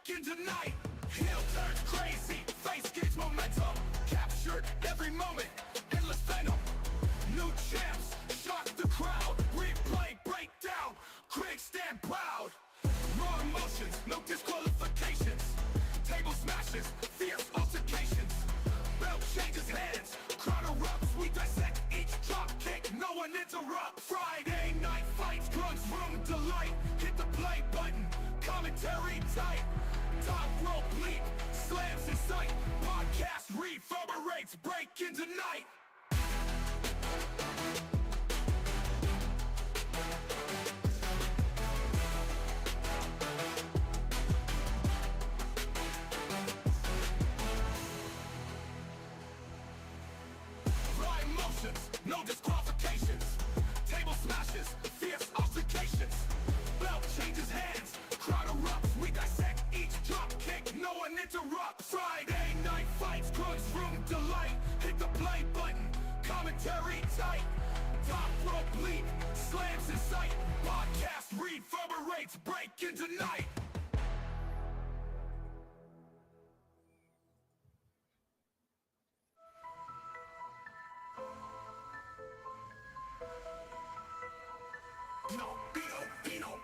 breaking tonight. Heel turns crazy, face gains momentum. Captured every moment, endless venom. New champs, shock the crowd. Replay, breakdown, critics stand proud. Raw emotions, no disqualifications. Table smashes, fierce altercations. Belt changes hands, crowd erupts. We dissect each drop kick, no one interrupts. Friday night fights, Grun's room delight. Hit the play button, commentary tight. Top rope bleep, slams in sight. Podcast reverberates, breaking tonight. Raw emotions, no disqualifications. Table smashes, fierce altercations. Belt changes hands, crowd erupts. We dissect each drop kick, no one interrupts. Friday night fights, Grun's room delight. Hit the play button, commentary tight. Top rope bleep, slams in sight. Podcast reverberates, breaking tonight.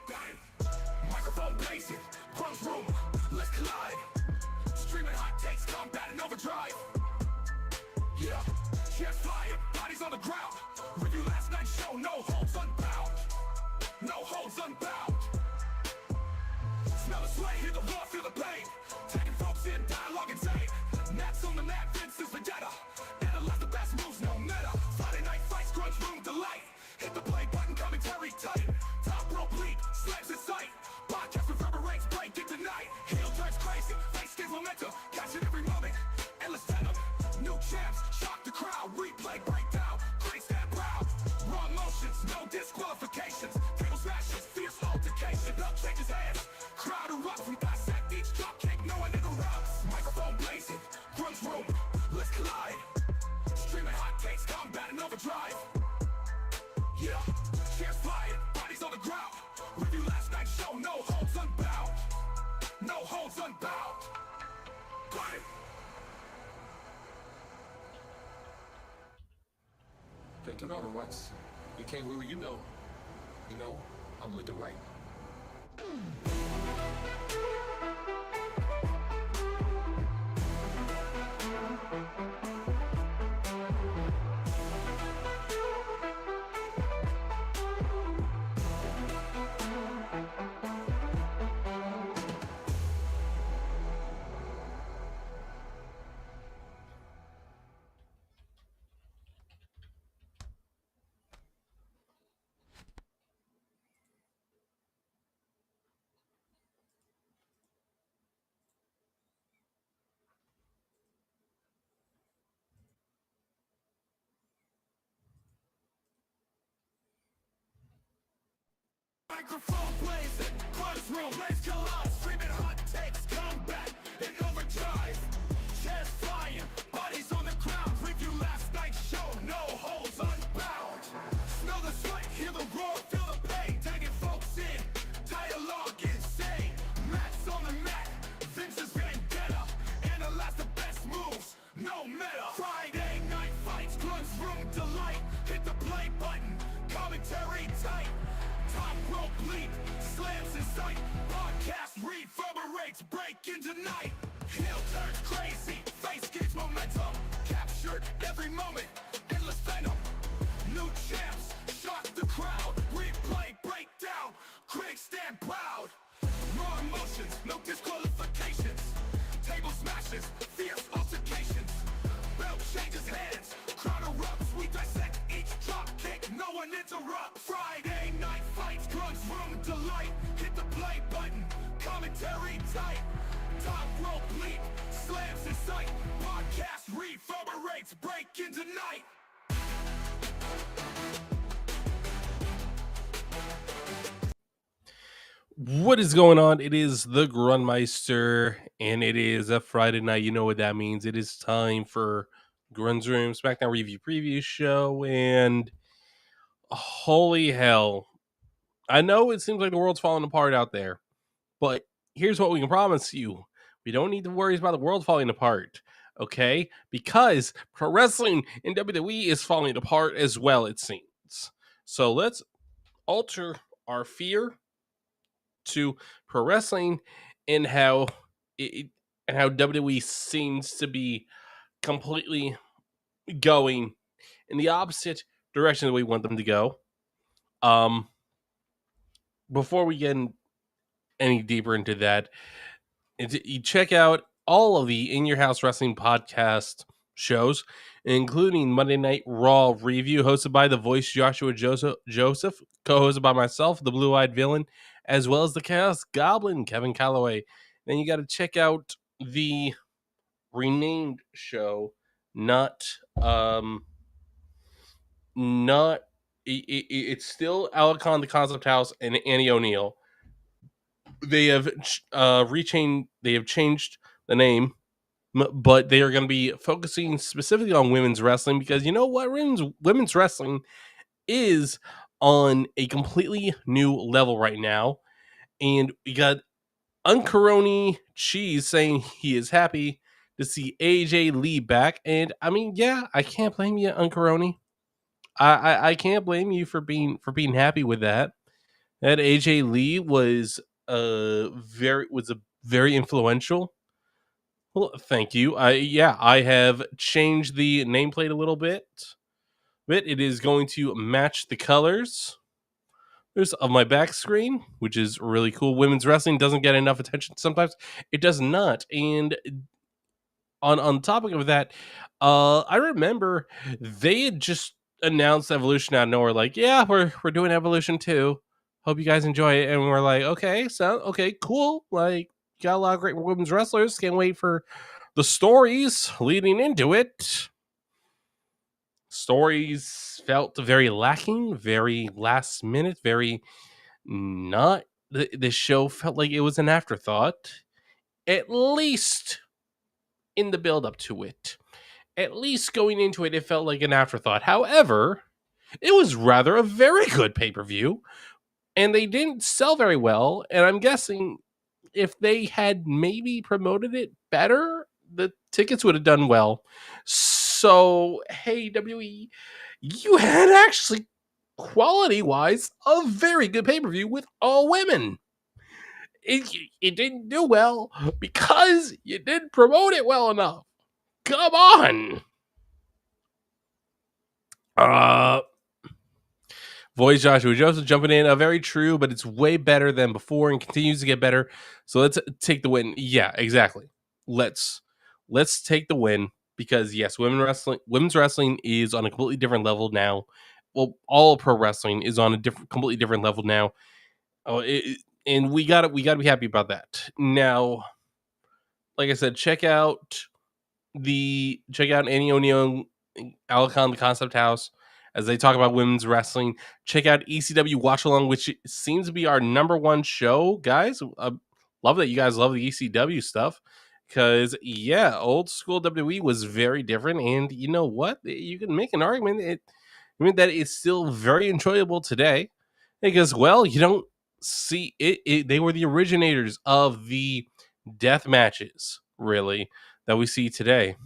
Bang. Microphone blazing, Grun's room, let's collide. Streaming hot takes, combat and overdrive. Yeah, chairs flying, bodies on the ground. Review last night's show, no holds unbound. No holds unbound. Smell the sweat, hear the roar, feel the pain. Taking folks in, dialogue insane. Nats on the mat, Vince is vendetta. Analyze the best moves, no meta. Friday night fights, Grun's room delight. Hit the play button, commentary tight. Top rope bleep, slams in sight. Podcast reverberates, breaking tonight. Heel turns crazy, face gains momentum. Catch it every moment, endless venom. New champs, shock the crowd. Replay, breakdown, critics stand proud. Raw emotions, no disqualifications. Table smashes, fierce altercation. Belt changes hands, crowd erupts. We dissect each drop kick, no one interrupts. Microphone blazing, Grun's room, let's collide. Streaming hot takes, combat and overdrive. Yeah, chairs flying, bodies on the ground. Review last night's show, no holds unbound. No holds unbound. Got it. Thinking over once. You can't rule, you know. I'm with the right. Microphone blazing, Grun's room, let's collide. Streaming hot takes, combat and overdrive. Chairs flying, bodies on the ground. Review last night's show, no holds unbound. Smell the sweat, hear the roar, feel the pain. Taking folks in, dialogue insane. Mats on the mat, Vince's vendetta. Analyze the best moves, no meta. Friday night fights, Grun's room delight. Hit the play button, commentary tight. Top rope bleep, slams in sight. Podcast reverberates, breaking tonight. Heel turns crazy, face gains momentum. Captured every moment, endless venom. New champs, shock the crowd. Replay, breakdown, critics stand proud. Raw emotions, no disqualifications. Table smashes, fierce altercations. Belt changes hands, crowd erupts. We dissect each drop kick, no one interrupts. Friday night fights, Grun's room delight. Hit the play button, commentary tight. Top rope bleep, slams in sight. Podcast reverberates, breaking tonight. What is going on? It is the Grunmeister, and it is a Friday night. You know what that means. It is time for Grun's Room Smackdown Review Preview Show, and holy hell. I know it seems like the world's falling apart out there, but here's what we can promise you: we don't need to worry about the world falling apart. Okay, because pro wrestling in WWE is falling apart as well. It seems. So let's alter our fear to pro wrestling and how and how WWE seems to be completely going in the opposite direction that we want them to go. Um, before we get any deeper into that, you check out all of the In Your House Wrestling podcast shows, including Monday Night Raw Review, hosted by the voice Joshua Joseph, co-hosted by myself, the Blue Eyed Villain, as well as the Chaos Goblin, Kevin Calloway. Then you got to check out the renamed show, not not it's still Alacon the Concept House and Annie O'Neill. They have They have changed the name, but they are going to be focusing specifically on women's wrestling because you know what, women's wrestling is on a completely new level right now, and we got Uncaroni Cheese saying he is happy to see AJ Lee back, and I mean, yeah, I can't blame you, Uncaroni. I can't blame you for being happy with that. That AJ Lee was a very influential. Well, thank you. I have changed the nameplate a little bit. It is going to match the colors of my back screen, which is really cool. Women's wrestling doesn't get enough attention sometimes. It does not. And on the topic of that, I remember they had just announced Evolution out of nowhere, like, yeah, we're doing Evolution too. Hope you guys enjoy it. And we're like, okay, cool. Like, got a lot of great women's wrestlers. Can't wait for the stories leading into it. Stories felt very lacking, very last minute, very not. The show felt like it was an afterthought, at least in the build up to it. At least going into it, it felt like an afterthought. However, it was rather a very good pay per view, and they didn't sell very well. And I'm guessing if they had maybe promoted it better, the tickets would have done well. So, hey, WWE, you had actually, quality wise, a very good pay per view with all women. It didn't do well because you didn't promote it well enough. Come on. Voice Joshua Joseph jumping in. Very true, but it's way better than before and continues to get better. So let's take the win. Yeah, exactly. Let's take the win because yes, women's wrestling is on a completely different level now. Well, all pro wrestling is on a completely different level now. And we got to be happy about that. Now, like I said, check out Annie O'Neill, Alacon, the Concept House, as they talk about women's wrestling. Check out ECW Watch Along, which seems to be our number one show, guys. Love that you guys love the ECW stuff. Because, yeah, old school WWE was very different. And you know what? You can make an argument that it's still very enjoyable today. Because, well, you don't see it. They were the originators of the death matches, really, that we see today.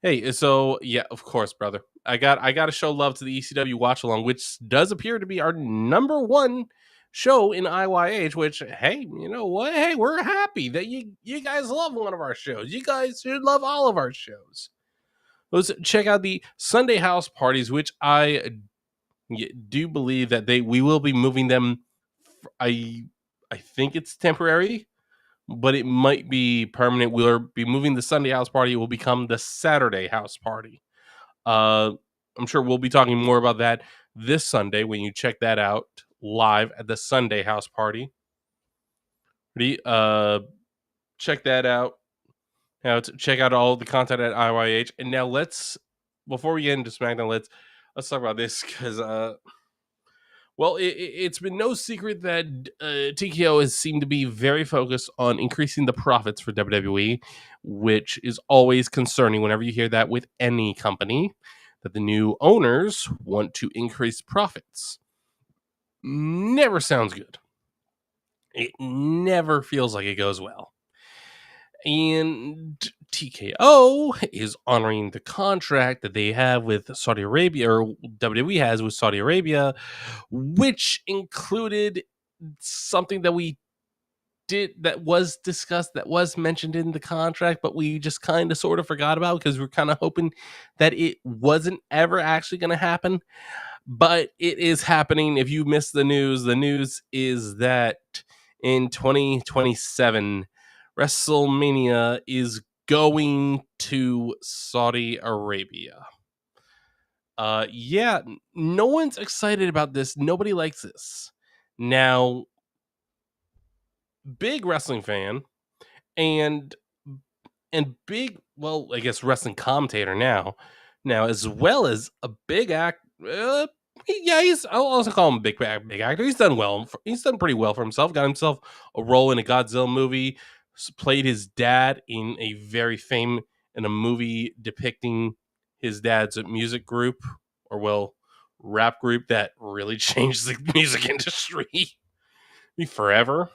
Hey, so yeah, of course, brother. I got to show love to the ECW Watch Along, which does appear to be our number one show in IYH. Which, hey, you know what? Hey, we're happy that you guys love one of our shows. You guys should love all of our shows. Let's check out the Sunday house parties, which I do believe that we will be moving them. I think it's temporary, but it might be permanent. We'll be moving the Sunday house party. It will become the Saturday house party. I'm sure we'll be talking more about that this Sunday when you check that out live at the Sunday house party. Check that out. Now check out all the content at IYH. And now before we get into SmackDown, let's talk about this because well, it's been no secret that TKO has seemed to be very focused on increasing the profits for WWE, which is always concerning whenever you hear that with any company, that the new owners want to increase profits. Never sounds good. It never feels like it goes well. And TKO is honoring the contract that they have with Saudi Arabia, or WWE has with Saudi Arabia, which included something that we did that was discussed, that was mentioned in the contract, but we just kind of sort of forgot about because we're kind of hoping that it wasn't ever actually going to happen. But it is happening. If you missed the news is that in 2027, WrestleMania is going to Saudi Arabia. Yeah, no one's excited about this. Nobody likes this. Now, big wrestling fan and big, well, I guess wrestling commentator now, as well as a big act. Yeah, I'll also call him a big actor. He's done well. He's done pretty well for himself. Got himself a role in a Godzilla movie. Played his dad in a very in a movie depicting his dad's music group, or well, rap group that really changed the music industry forever.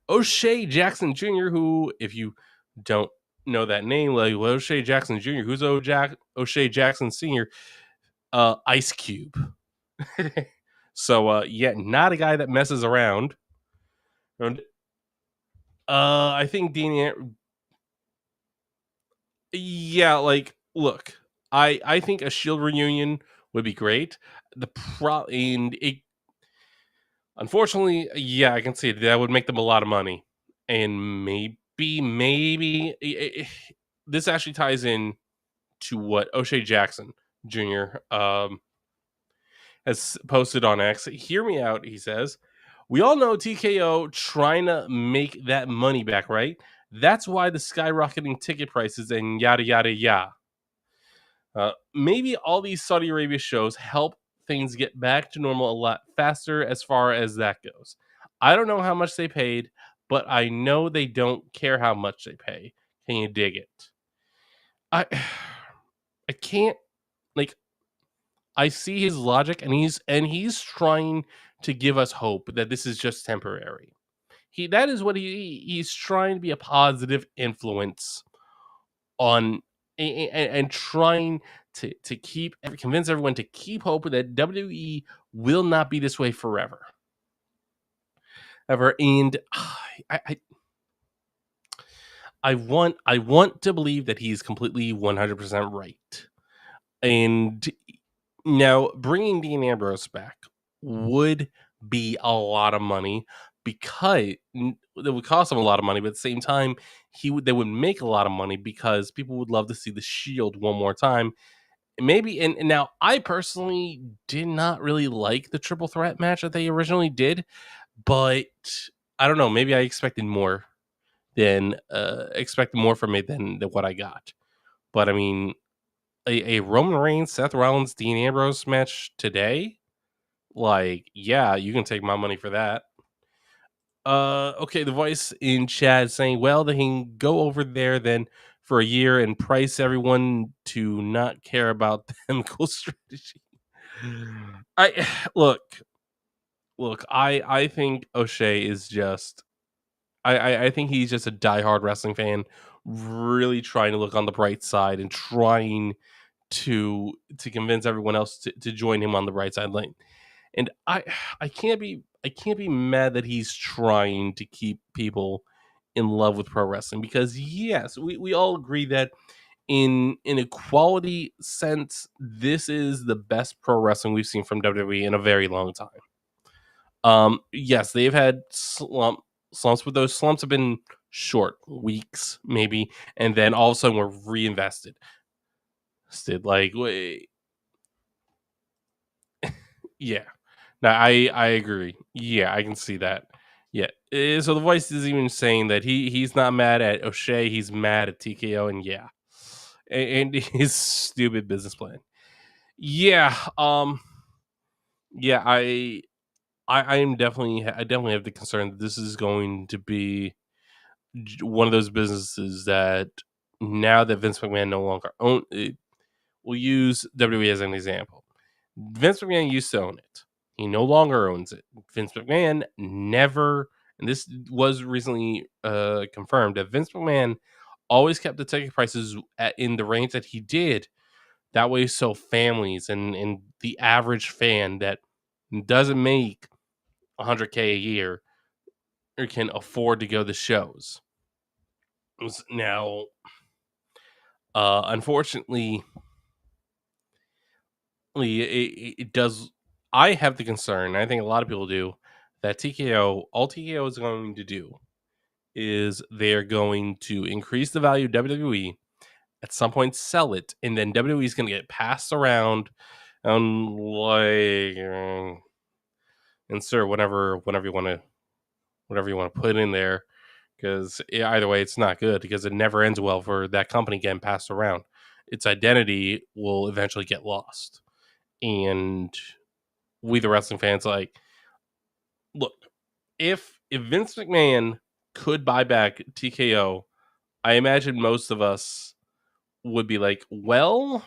O'Shea Jackson Jr., who, if you don't know that name, like O'Shea Jackson Jr., who's O'Shea Jackson Sr., Ice Cube. So, yeah, not a guy that messes around. And, I think yeah, like, look, I think a Shield reunion would be great. And it, unfortunately, yeah, I can see it. That would make them a lot of money, and maybe this actually ties in to what O'Shea Jackson Jr. Has posted on X. Hear me out, he says. We all know TKO trying to make that money back, right? That's why the skyrocketing ticket prices and yada yada yada. Maybe all these Saudi Arabia shows help things get back to normal a lot faster as far as that goes. I don't know how much they paid, but I know they don't care how much they pay. Can you dig it? I I can't, like, I see his logic, and he's trying to give us hope that this is just temporary. That is what he's trying to be a positive influence on, and trying to convince everyone to keep hope that WWE will not be this way forever. Ever. And I want to believe that he's completely 100% right. And now, bringing Dean Ambrose back would be a lot of money, because it would cost him a lot of money, but at the same time, they would make a lot of money because people would love to see the Shield one more time. Maybe, and now I personally did not really like the triple threat match that they originally did, but I don't know. Maybe I expected more from it than what I got. But I mean, a Roman Reigns, Seth Rollins, Dean Ambrose match today, like, yeah, you can take my money for that. Okay, the voice in chat saying, well, they can go over there then for a year and price everyone to not care about them. Cool strategy. I look, I think O'Shea is just, I think he's just a diehard wrestling fan, really trying to look on the bright side and trying to convince everyone else to join him on the right side lane. And I can't be mad that he's trying to keep people in love with pro wrestling, because yes, we all agree that in a quality sense, this is the best pro wrestling we've seen from WWE in a very long time. Yes, they've had slumps, but those slumps have been short, weeks maybe, and then all of a sudden we're reinvested. Like, wait, yeah. No, I agree. Yeah, I can see that. Yeah. So the voice is even saying that he's not mad at O'Shea, he's mad at TKO, and yeah, and his stupid business plan. Yeah. Yeah. I definitely have the concern that this is going to be one of those businesses that, now that Vince McMahon no longer own it, we'll use WWE as an example. Vince McMahon used to own it. He no longer owns it. Vince McMahon never, and this was recently confirmed, that Vince McMahon always kept the ticket prices in the range that he did. That way, so families and the average fan that doesn't make 100K a year or can afford to go to shows. Now, unfortunately, it does. I have the concern, I think a lot of people do, that all TKO is going to do is they're going to increase the value of WWE, at some point sell it, and then WWE is going to get passed around, like, insert whatever you want to put in there, because either way it's not good, because it never ends well for that company getting passed around. Its identity will eventually get lost, and we the wrestling fans, like, look, if Vince McMahon could buy back TKO, I imagine most of us would be like, well,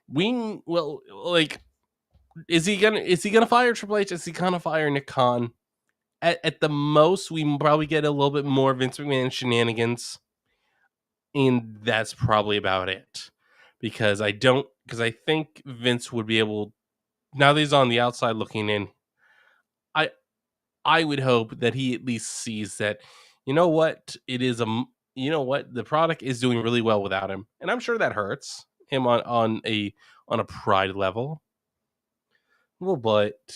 like, is he gonna fire Triple H? Is he gonna fire Nick Khan? At the most, we probably get a little bit more Vince McMahon shenanigans, and that's probably about it. Because I think Vince would be able, now that he's on the outside looking in, I I would hope that he at least sees that, you know what, you know what, the product is doing really well without him, and I'm sure that hurts him on a pride level. Well, but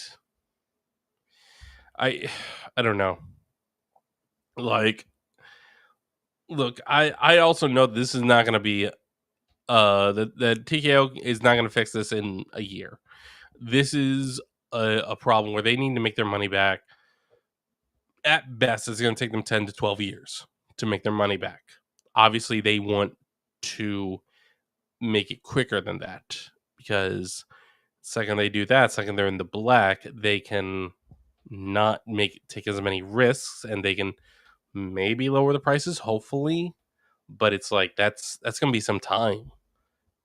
I I don't know. Like, look, I also know this is not going to be that TKO is not going to fix this in a year. This is a problem where they need to make their money back. At best, it's going to take them 10 to 12 years to make their money back. Obviously, they want to make it quicker than that, because second they do that, second they're in the black, they can not take as many risks, and they can maybe lower the prices, hopefully. But it's like that's going to be some time,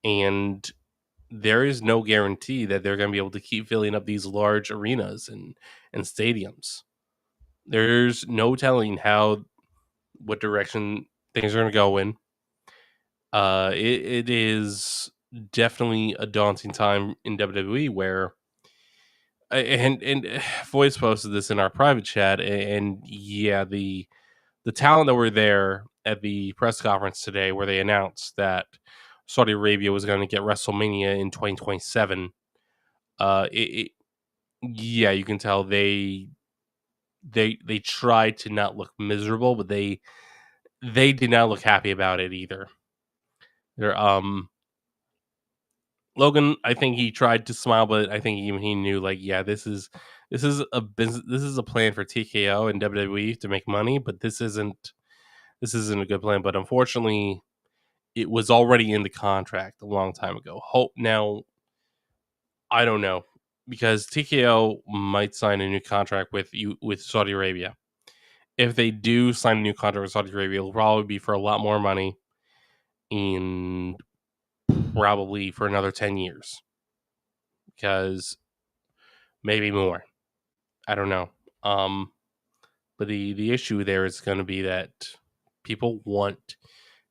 and there is no guarantee that they're going to be able to keep filling up these large arenas and stadiums. There's no telling what direction things are going to go in. It is definitely a daunting time in WWE, where and Voice posted this in our private chat, and yeah, the talent that were there at the press conference today, where they announced that Saudi Arabia was going to get WrestleMania in 2027. Yeah, you can tell they tried to not look miserable, but they did not look happy about it either. They're Logan, I think he tried to smile, but I think even he knew, like, yeah, this is a business, this is a plan for TKO and WWE to make money, but this isn't a good plan. But unfortunately, it was already in the contract a long time ago. Hope now, I don't know, because TKO might sign a new contract with Saudi Arabia. If they do sign a new contract with Saudi Arabia, it'll probably be for a lot more money, and probably for another 10 years, because maybe more. I don't know. But the issue there is going to be that people want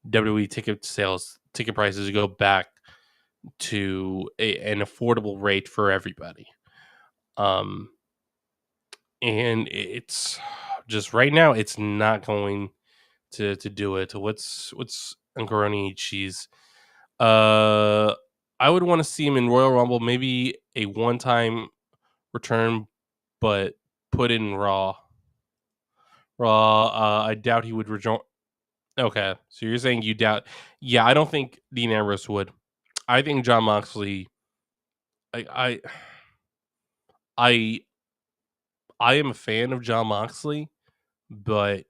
WWE ticket prices to go back to an affordable rate for everybody. Um, and it's just right now, it's not going to do it. What's Uncaroni cheese? I would want to see him in Royal Rumble, maybe a one-time return, but put in Raw. I doubt he would rejoin. Okay, so you're saying you doubt? Yeah, I don't think Dean Ambrose would. I think John Moxley. I I I am a fan of John Moxley, but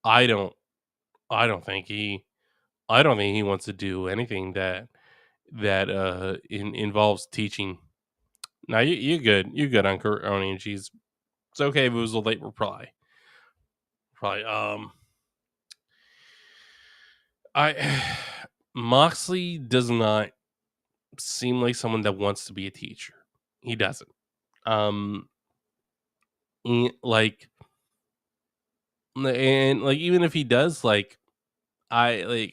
I don't I don't think he I don't think he wants to do anything that involves teaching. Now you're good on Coroni and Cheese. It's okay if it was a late reply. Probably I Moxley does not seem like someone that wants to be a teacher. He doesn't. Um like, And like even if he does, like he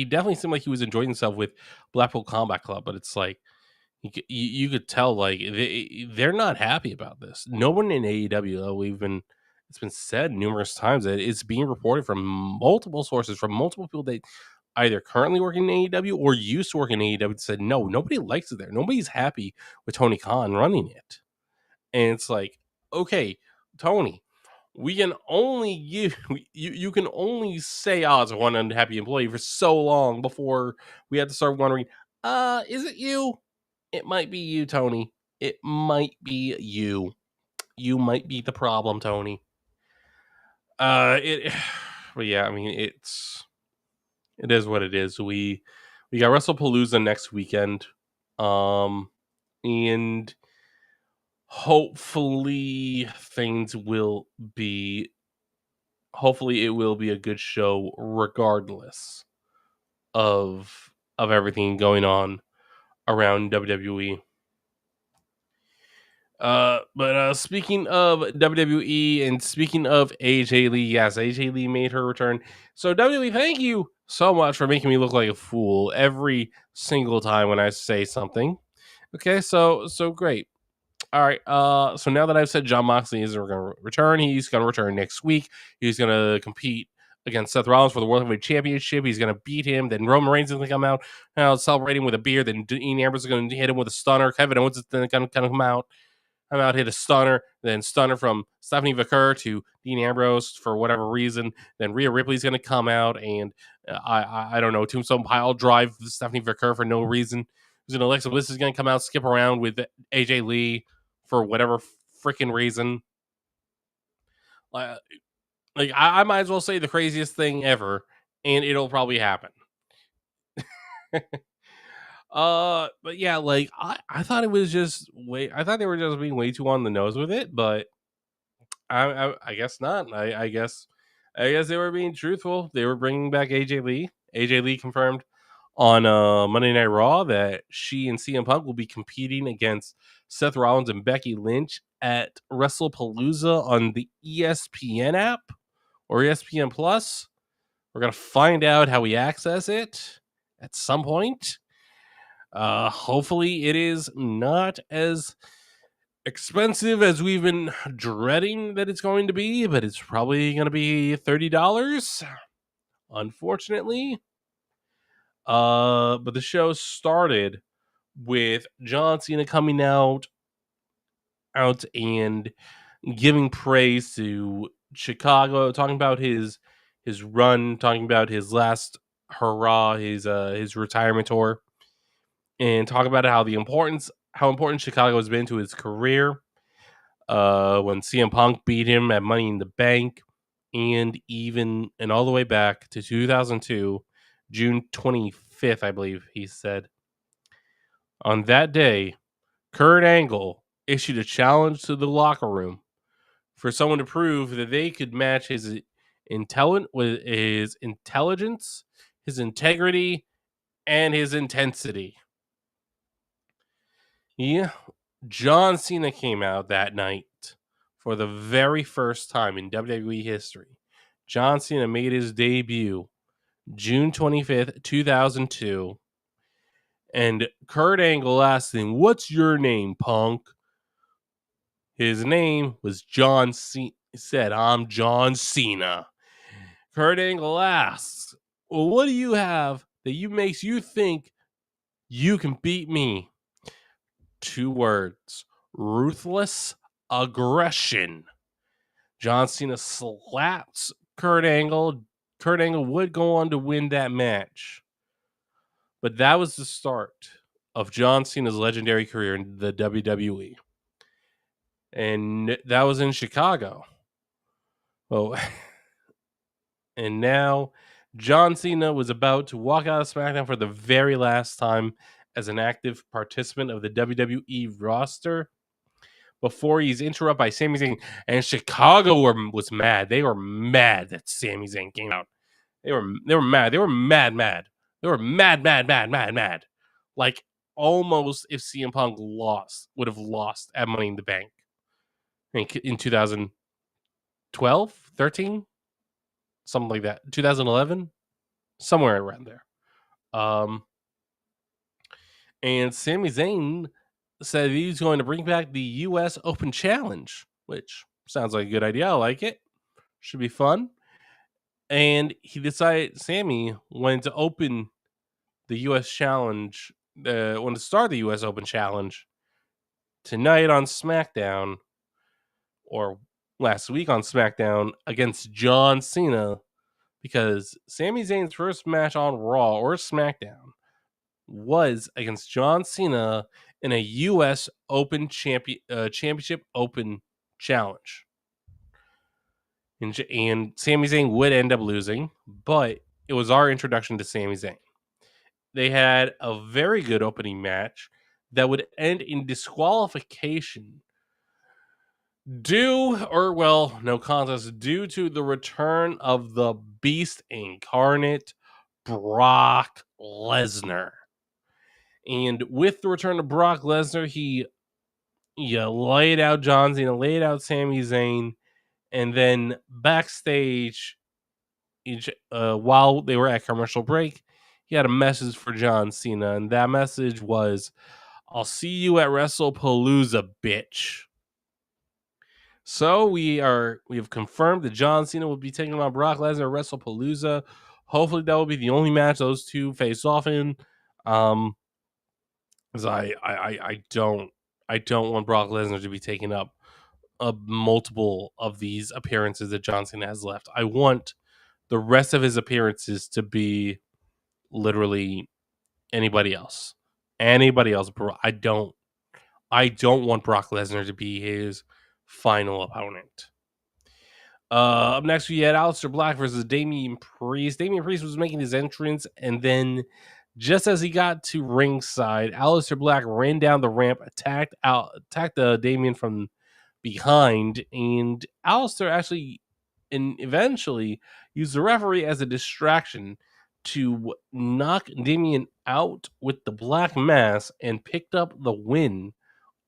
definitely seemed like he was enjoying himself with Blackpool Combat Club, but it's like you could tell like they're not happy about this. No one in AEW, though, it's been said numerous times that it's being reported from multiple sources, from multiple people that either currently working in AEW or used to work in AEW, said no, nobody likes it there. Nobody's happy with Tony Khan running it. And it's like, okay, Tony, we can only give you can only say, oh, it's one unhappy employee for so long before we have to start wondering, is it you? It might be you, Tony. It might be you. You might be the problem, Tony. It but yeah, I mean it is what it is. We got WrestlePalooza next weekend. And hopefully things will be hopefully it will be a good show regardless of everything going on around WWE. But speaking of WWE and speaking of AJ Lee, yes, AJ Lee made her return. So WWE, thank you so much for making me look like a fool every single time when I say something. Okay, so great. All right. So now that I've said John Moxley isn't going to return, he's going to return next week. He's going to compete against Seth Rollins for the World Heavyweight Championship. He's going to beat him. Then Roman Reigns is going to come out celebrating with a beer. Then Dean Ambrose is going to hit him with a stunner. Kevin Owens is going to come out. Hit a stunner, then stunner from Stephanie Vaquer to Dean Ambrose for whatever reason. Then Rhea Ripley's going to come out, and I don't know, Tombstone pile drive Stephanie Vaquer for no reason. Then Alexa Bliss is going to come out, skip around with AJ Lee for whatever freaking reason. I might as well say the craziest thing ever, and it'll probably happen. But yeah, like I thought it was just I thought they were just being way too on the nose with it, but I guess not. I guess they were being truthful. They were bringing back AJ Lee. AJ Lee confirmed on Monday Night Raw that she and CM Punk will be competing against Seth Rollins and Becky Lynch at WrestlePalooza on the ESPN app or ESPN Plus. We're gonna find out how we access it at some point. Hopefully, it is not as expensive as we've been dreading that it's going to be, but it's probably going to be $30, unfortunately. But the show started with John Cena coming out and giving praise to Chicago, talking about his run, talking about his last hurrah, his retirement tour, and talk about how important Chicago has been to his career. When CM Punk beat him at Money in the Bank, and all the way back to 2002, June 25th, I believe he said. On that day, Kurt Angle issued a challenge to the locker room for someone to prove that they could match his intelligence, his integrity, and his intensity. Yeah, John Cena came out that night for the very first time in WWE history. John Cena made his debut June 25th, 2002. And Kurt Angle asked him, "What's your name, punk?" His name was John Cena. He said, "I'm John Cena." Kurt Angle asks, "Well, what do you have that makes you think you can beat me?" 2 words: ruthless aggression. John Cena slaps Kurt Angle. Kurt Angle would go on to win that match. But that was the start of John Cena's legendary career in the WWE. And that was in Chicago. Oh, and now John Cena was about to walk out of SmackDown for the very last time as an active participant of the WWE roster before he's interrupted by Sami Zayn. And Chicago was mad. They were mad that Sami Zayn came out. They were mad. They were mad. They were mad. Like almost if CM Punk would have lost at Money in the Bank in 2000. 12, 13, something like that. 2011, somewhere around there. Um, and Sami Zayn said he's going to bring back the U.S. Open Challenge, which sounds like a good idea. I like it. Should be fun. And he decided Sammy wanted to open the U.S. Challenge, wanted to start the U.S. Open Challenge tonight on SmackDown, or last week on SmackDown against John Cena, because Sami Zayn's first match on Raw or SmackDown was against John Cena in a U.S. Championship Open Challenge. And Sami Zayn would end up losing, but it was our introduction to Sami Zayn. They had a very good opening match that would end in disqualification no contest, due to the return of the Beast Incarnate, Brock Lesnar. And with the return of Brock Lesnar, he laid out John Cena, laid out Sami Zayn, and then backstage, while they were at commercial break, he had a message for John Cena, and that message was, "I'll see you at WrestlePalooza, bitch." So we have confirmed that John Cena will be taking on Brock Lesnar at WrestlePalooza. Hopefully, that will be the only match those two face off in. Because I don't want Brock Lesnar to be taking up multiple of these appearances that John Cena has left. I want the rest of his appearances to be literally anybody else. Anybody else, bro. I don't want Brock Lesnar to be his final opponent. Up next, we had Aleister Black versus Damian Priest. Damian Priest was making his entrance, and then just as he got to ringside, Aleister Black ran down the ramp, attacked Damian from behind, and Aleister actually and eventually used the referee as a distraction to knock Damian out with the Black Mass and picked up the win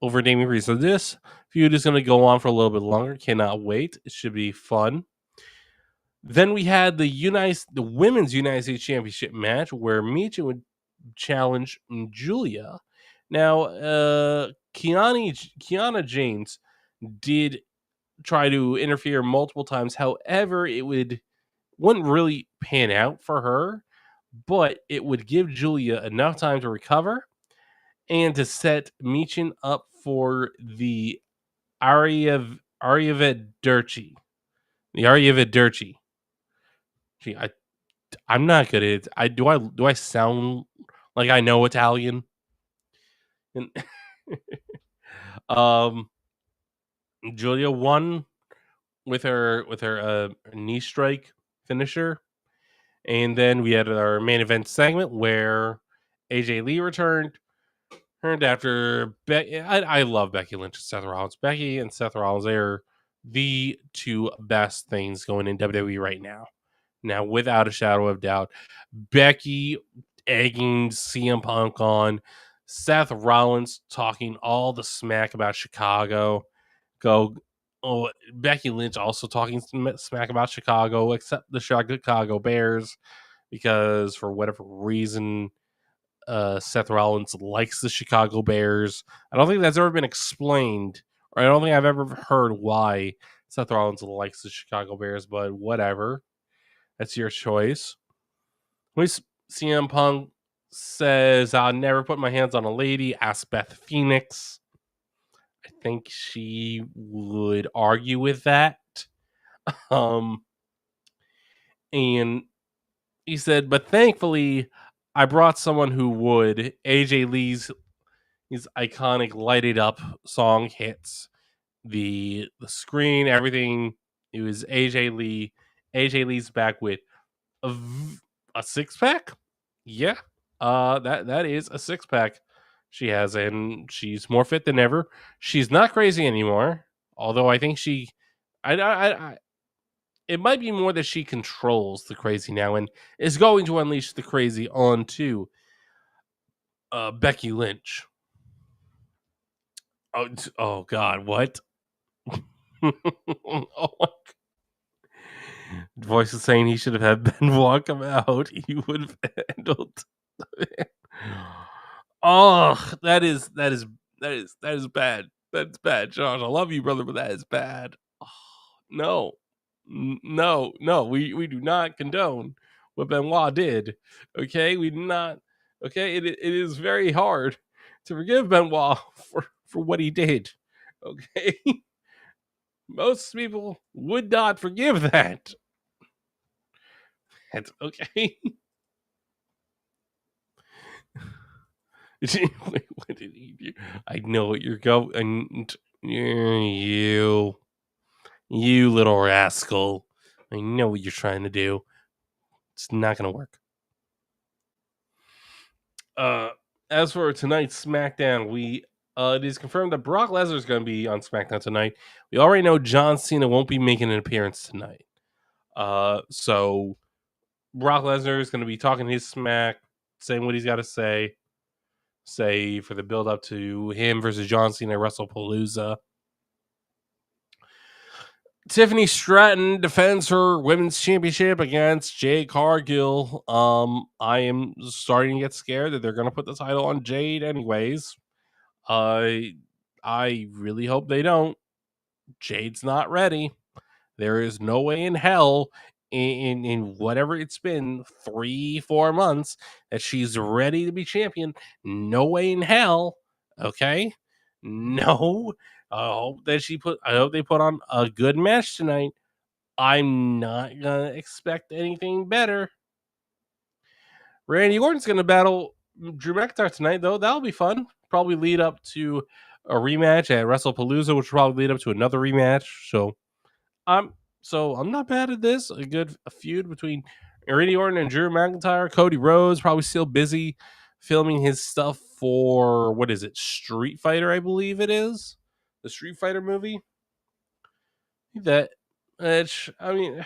over Damian Priest. So this feud is going to go on for a little bit longer. Cannot wait. It should be fun. Then we had the women's United States Championship match where Micha would challenge Julia. Now, Kiana James did try to interfere multiple times. However, wouldn't really pan out for her, but it would give Julia enough time to recover and to set up for the Arrivederci. The Arrivederci. Gee, I'm not good at it. Do I sound like I know Italian? And um Julia won with her knee strike finisher. And then we had our main event segment where AJ Lee returned after Becky. I love Becky Lynch and Seth Rollins. Becky and Seth Rollins are the two best things going in WWE right now. Now, without a shadow of doubt, Becky egging CM Punk on, Seth Rollins talking all the smack about Chicago. Becky Lynch also talking smack about Chicago, except the Chicago Bears, because for whatever reason, Seth Rollins likes the Chicago Bears. I don't think that's ever been explained, or I don't think I've ever heard why Seth Rollins likes the Chicago Bears, but whatever. That's your choice. CM Punk says, "I'll never put my hands on a lady." Ask Beth Phoenix. I think she would argue with that. And he said, "But thankfully, I brought someone who would." AJ Lee's his iconic "Light It Up" song hits the screen, everything. It was AJ Lee. AJ Lee's back with a six pack. Yeah, that is a six pack she has, and she's more fit than ever. She's not crazy anymore, although I think I it might be more that she controls the crazy now and is going to unleash the crazy onto Becky Lynch. Oh God, what? Oh my God. voices saying he should have had Benoit come out. He would have handled. Oh, that is bad. That's bad, Josh. I love you, brother, but that is bad. Oh, no, no. We do not condone what Benoit did. Okay, we do not. Okay, it is very hard to forgive Benoit for what he did. Okay, most people would not forgive that. That's okay. Wait, what did he do? I know what you're going. You little rascal. I know what you're trying to do. It's not going to work. As for tonight's SmackDown, it is confirmed that Brock Lesnar is going to be on SmackDown tonight. We already know John Cena won't be making an appearance tonight. So Brock Lesnar is going to be talking his smack, saying what he's got to say for the build up to him versus John Cena at WrestlePalooza. Tiffany Stratton defends her women's championship against Jade Cargill. I am starting to get scared that they're going to put the title on Jade anyways. I really hope they don't. Jade's not ready. There is no way in hell in whatever it's been 3-4 months that she's ready to be champion. No way in hell. Okay, no. I hope they put on a good match tonight. I'm not gonna expect anything better. Randy Orton's gonna battle Drew McIntyre tonight, though. That'll be fun. Probably lead up to a rematch at WrestlePalooza, which will probably lead up to another rematch. I'm I'm not bad at this. A feud between Randy Orton and Drew McIntyre. Cody Rhodes probably still busy filming his stuff for what is it? Street Fighter, I believe it is. The Street Fighter movie. I mean,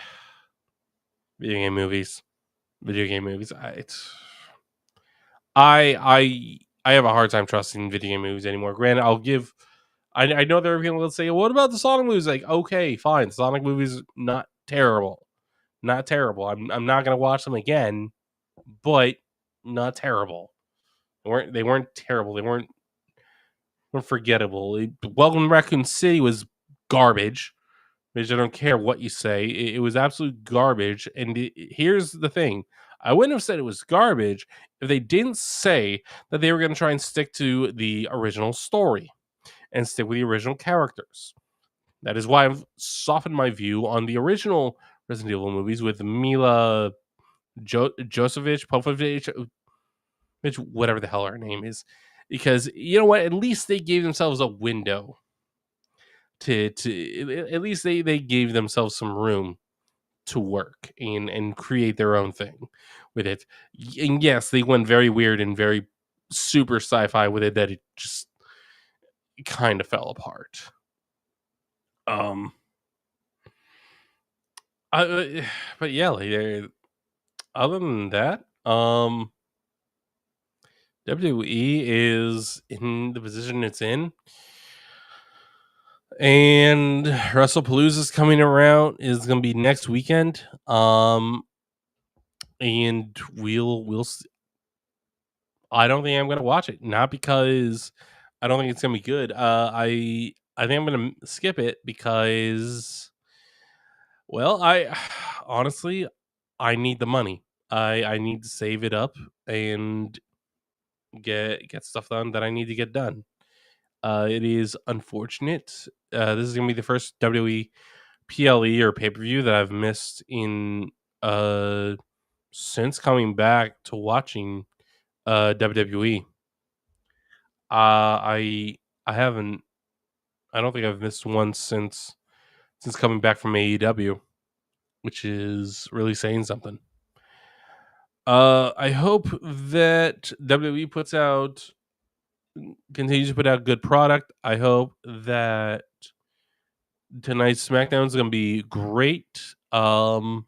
video game movies. I have a hard time trusting video game movies anymore. Granted, I know there are people that say, "What about the Sonic movies?" Like, okay, fine, Sonic movies not terrible, not terrible. I'm not gonna watch them again, but not terrible. They weren't terrible. They weren't forgettable. Welcome to Raccoon City was garbage. Because I don't care what you say. It was absolute garbage. And here's the thing. I wouldn't have said it was garbage if they didn't say that they were going to try and stick to the original story and stick with the original characters. That is why I've softened my view on the original Resident Evil movies with Mila Jovovich, whatever the hell her name is. Because, you know what? At least they gave themselves a window to at least they gave themselves some room to work and create their own thing with it. And yes, they went very weird and very super sci-fi with it that it just kind of fell apart. But yeah, like, other than that, WWE is in the position it's in. And WrestlePalooza is coming around. Is going to be next weekend. And we'll see. I don't think I'm going to watch it. Not because I don't think it's going to be good. I think I'm going to skip it because, well, I honestly I need the money. I need to save it up and get stuff done that I need to get done. It is unfortunate. This is going to be the first WWE PLE or pay-per-view that I've missed in since coming back to watching WWE. I haven't. I don't think I've missed one since coming back from AEW, which is really saying something. I hope that WWE continues to put out good product. I hope that tonight's SmackDown is going to be great. I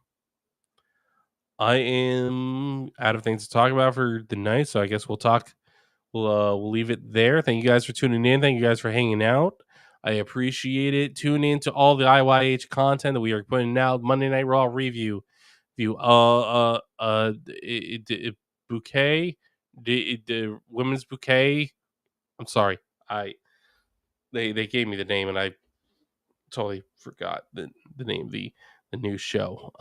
am out of things to talk about for the night, so I guess we'll leave it there. Thank you guys for tuning in. Thank you guys for hanging out. I appreciate it. Tune in to all the IYH content that we are putting out. Monday Night Raw review, view. Bouquet, the women's bouquet. I'm sorry, they gave me the name and I totally forgot the name of the new show.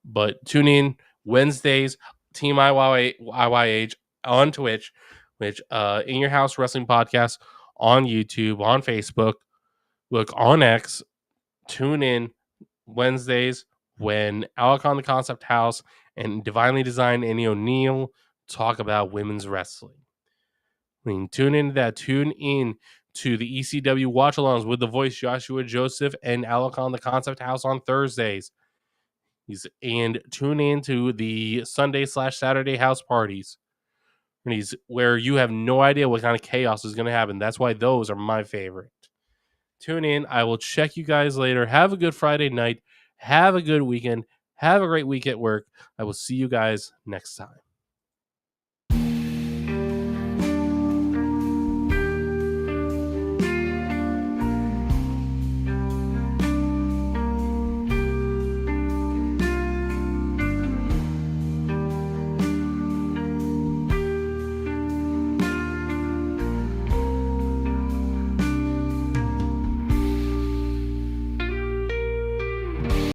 But tune in Wednesdays, Team IYH on Twitch, which In Your House Wrestling Podcast on YouTube, on Facebook, look on X. Tune in Wednesdays when Alacon the Concept House and Divinely Designed Annie O'Neill talk about women's wrestling. I mean, tune in to the ECW watch alongs with the voice Joshua Joseph and Alacon the Concept House on Thursdays. And tune in to the Sunday/Saturday house parties. Where you have no idea what kind of chaos is going to happen. That's why those are my favorite. Tune in. I will check you guys later. Have a good Friday night. Have a good weekend. Have a great week at work. I will see you guys next time.